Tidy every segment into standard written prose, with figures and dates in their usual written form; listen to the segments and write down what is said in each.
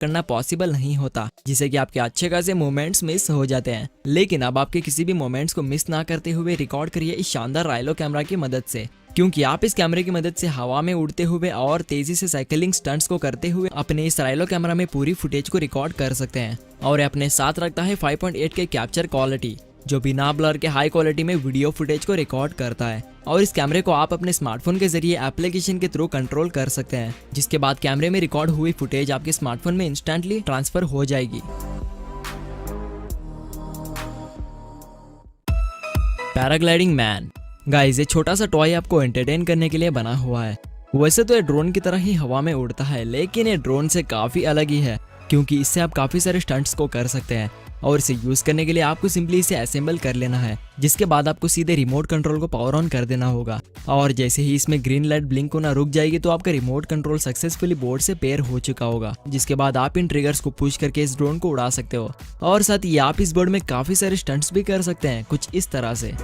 करना पॉसिबल नहीं होता, जिससे कि आपके अच्छे खासे मोमेंट्स मिस हो जाते हैं। लेकिन अब आपके किसी भी मोमेंट्स को मिस ना करते हुए रिकॉर्ड करिए इस शानदार राइलो कैमरा की मदद से, क्योंकि आप इस कैमरे की मदद से हवा में उड़ते हुए और तेजी से साइकिलिंग स्टंट्स को करते हुए अपने इस राइलो कैमरा में पूरी फुटेज को रिकॉर्ड कर सकते हैं। और अपने साथ रखता है 5.8 के कैप्चर क्वालिटी, जो बिना ब्लर के हाई क्वालिटी में वीडियो फुटेज को रिकॉर्ड करता है। और इस कैमरे को आप अपने स्मार्टफोन के जरिए एप्लीकेशन के थ्रू कंट्रोल कर सकते हैं, जिसके बाद कैमरे में रिकॉर्ड हुई फुटेज आपके स्मार्टफोन में इंस्टेंटली ट्रांसफर हो जाएगी। पैराग्लाइडिंग मैन गाइस, ये छोटा सा टॉय आपको एंटरटेन करने के लिए बना हुआ है। वैसे तो ये ड्रोन की तरह ही हवा में उड़ता है, लेकिन ये ड्रोन से काफी अलग ही है, क्योंकि इससे आप काफी सारे स्टंट्स को कर सकते हैं। और इसे यूज करने के लिए आपको सिंपली इसे असेंबल कर लेना है, जिसके बाद आपको सीधे रिमोट कंट्रोल को पावर ऑन कर देना होगा। और जैसे ही इसमें ग्रीन लाइट ब्लिंक होना रुक जाएगी तो आपका रिमोट कंट्रोल सक्सेसफुली बोर्ड से पेयर हो चुका होगा, जिसके बाद आप इन ट्रिगर्स को पुश करके इस ड्रोन को उड़ा सकते हो। और साथ ही आप इस बोर्ड में काफी सारे स्टंट्स भी कर सकते हैं, कुछ इस तरह से।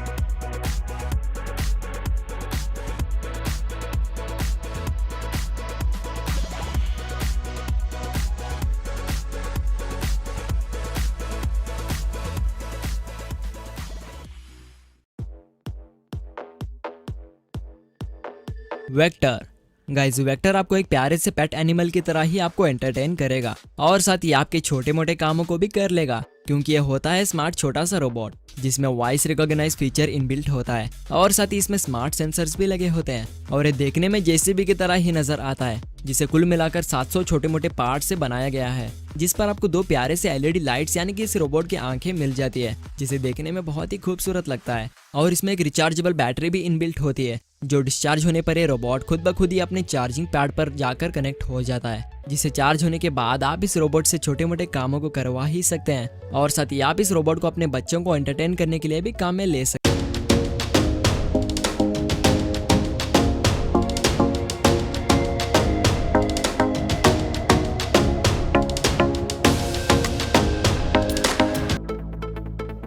वेक्टर। गाइस वेक्टर आपको एक प्यारे से पेट एनिमल की तरह ही आपको एंटरटेन करेगा और साथ ही आपके छोटे मोटे कामों को भी कर लेगा, क्योंकि ये होता है स्मार्ट छोटा सा रोबोट जिसमें वॉइस रिकॉग्नाइज फीचर इनबिल्ट होता है और साथ ही इसमें स्मार्ट सेंसर्स भी लगे होते हैं और ये देखने में जेसीबी की तरह ही नजर आता है, जिसे कुल मिलाकर 700 छोटे मोटे पार्ट से बनाया गया है, जिस पर आपको 2 प्यारे से एलईडी लाइट्स यानी कि इस रोबोट की आंखें मिल जाती है, जिसे देखने में बहुत ही खूबसूरत लगता है। और इसमें एक रिचार्जेबल बैटरी भी इनबिल्ट होती है, जो डिस्चार्ज होने पर ये रोबोट खुद ब खुद ही अपने चार्जिंग पैड पर जाकर कनेक्ट हो जाता है, जिसे चार्ज होने के बाद आप इस रोबोट से छोटे मोटे कामों को करवा ही सकते हैं और साथ ही आप इस रोबोट को अपने बच्चों को एंटरटेन करने के लिए भी काम में ले सकते हैं।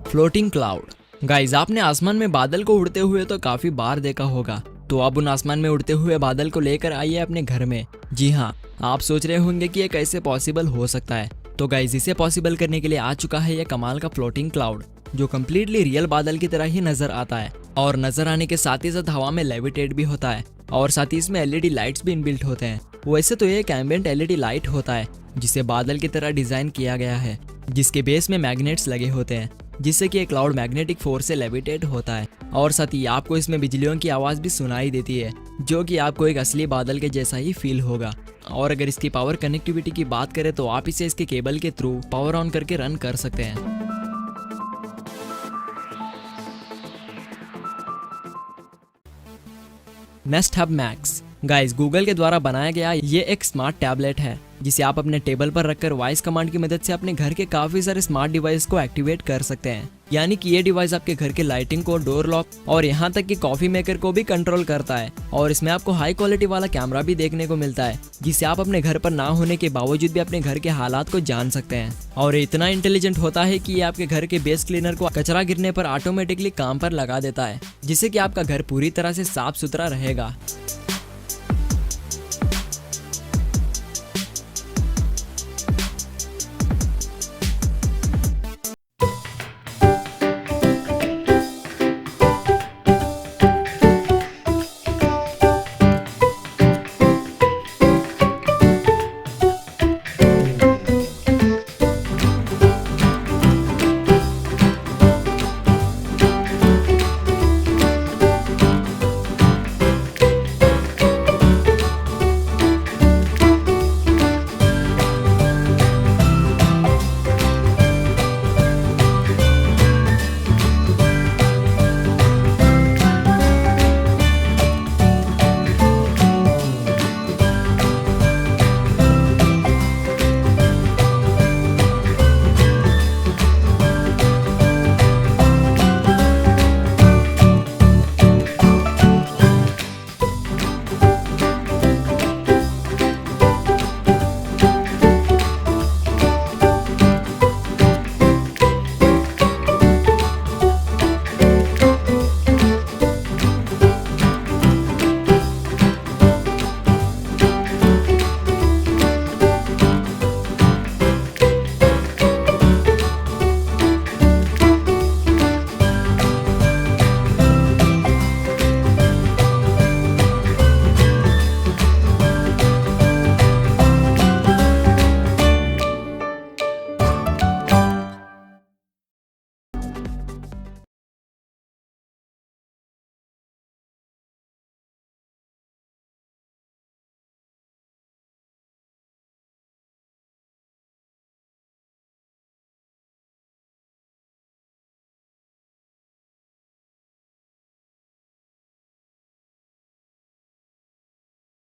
Floating cloud. गाइस आपने आसमान में बादल को उड़ते हुए तो काफी बार देखा होगा, तो अब उन आसमान में उड़ते हुए बादल को लेकर आइए अपने घर में। जी हाँ, आप सोच रहे होंगे कि ये कैसे पॉसिबल हो सकता है, तो गाइस इसे पॉसिबल करने के लिए आ चुका है ये कमाल का फ्लोटिंग क्लाउड, जो कम्प्लीटली रियल बादल की तरह ही नजर आता है और नजर आने के साथ ही साथ हवा में लेविटेट भी होता है और साथ ही इसमें एलईडी लाइट्स भी इनबिल्ट होते हैं। वैसे तो ये एक एम्बिएंट एलईडी लाइट होता है जिसे बादल की तरह डिजाइन किया गया है, जिसके बेस में मैग्नेट्स लगे होते हैं, जिससे कि एक क्लाउड मैग्नेटिक फोर्स से लेविटेट होता है और साथ ही आपको इसमें बिजलियों की आवाज भी सुनाई देती है, जो कि आपको एक असली बादल के जैसा ही फील होगा। और अगर इसकी पावर कनेक्टिविटी की बात करें तो आप इसे इसके केबल के थ्रू पावर ऑन करके रन कर सकते हैं। Nest hub max. Guys Google के द्वारा बनाया गया ये एक स्मार्ट टैबलेट है, जिसे आप अपने टेबल पर रखकर वॉइस कमांड की मदद से अपने घर के काफी सारे स्मार्ट डिवाइस को एक्टिवेट कर सकते हैं। यानी कि ये डिवाइस आपके घर के लाइटिंग को, डोर लॉक और यहाँ तक कि कॉफी मेकर को भी कंट्रोल करता है। और इसमें आपको हाई क्वालिटी वाला कैमरा भी देखने को मिलता है, जिससे आप अपने घर पर ना होने के बावजूद भी अपने घर के हालात को जान सकते हैं। और ये इतना इंटेलिजेंट होता है कि ये आपके घर के बेस क्लीनर को कचरा गिरने पर ऑटोमेटिकली काम पर लगा देता है, जिससे कि आपका घर पूरी तरह से साफ सुथरा रहेगा।